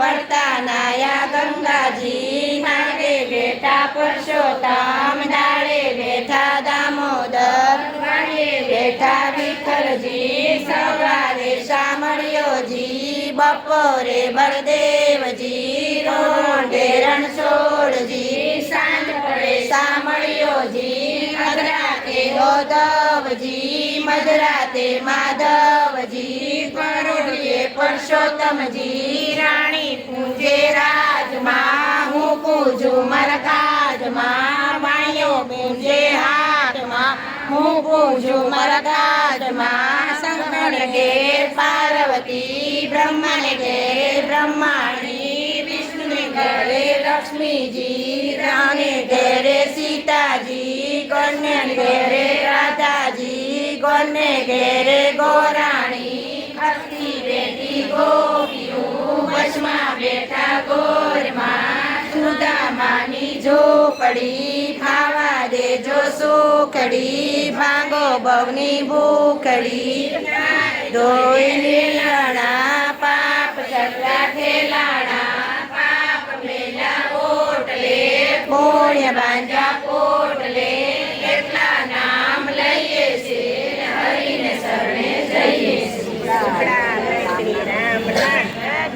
વર્તાનાયા ગંગાજી નાગે બેઠા પરસોત્તમ દાડે બેઠા દામોદર બેઠા વિઠ્ઠલજી સવારે શામળિયોજી બપોરે બળદેવજી રોંઢે રણછોડજી સાંજ પડે શામળિયોજી મધરાતે ગોધવજી મધરાતે માધવજી પરોઢિયે પરસોત્તમજી રાણી પૂજે રાજમાં હું પૂજું મરકાજમાં માયો પૂજે હાથમાં હું પૂજું મરકાજમાં શંકર ઘેર પાર્વતી બ્રહ્માને ઘેર બ્રહ્માણી વિષ્ણુને ઘરે લક્ષ્મીજી રાને ઘેરે સીતાજી ગણને ઘેરે રાધાજી ગણને ઘેરે ગોરાણી હસ્તી બેઠી ગોપીઓ વચમાં બેઠા ગોરમાં સુદામાની ઝોપડી ખાવા દેજો સુખડી ભાંગો ભવની ભૂખડી ધોઈ લીલણા પાપ ચકલા ખેલાણા પાપ મેલા ઓટલે પુણ્ય બાંધ્યા પોટલે એટલા નામ લઈએ છે હરિને શરણે જઈએ શ્રી રામ રામ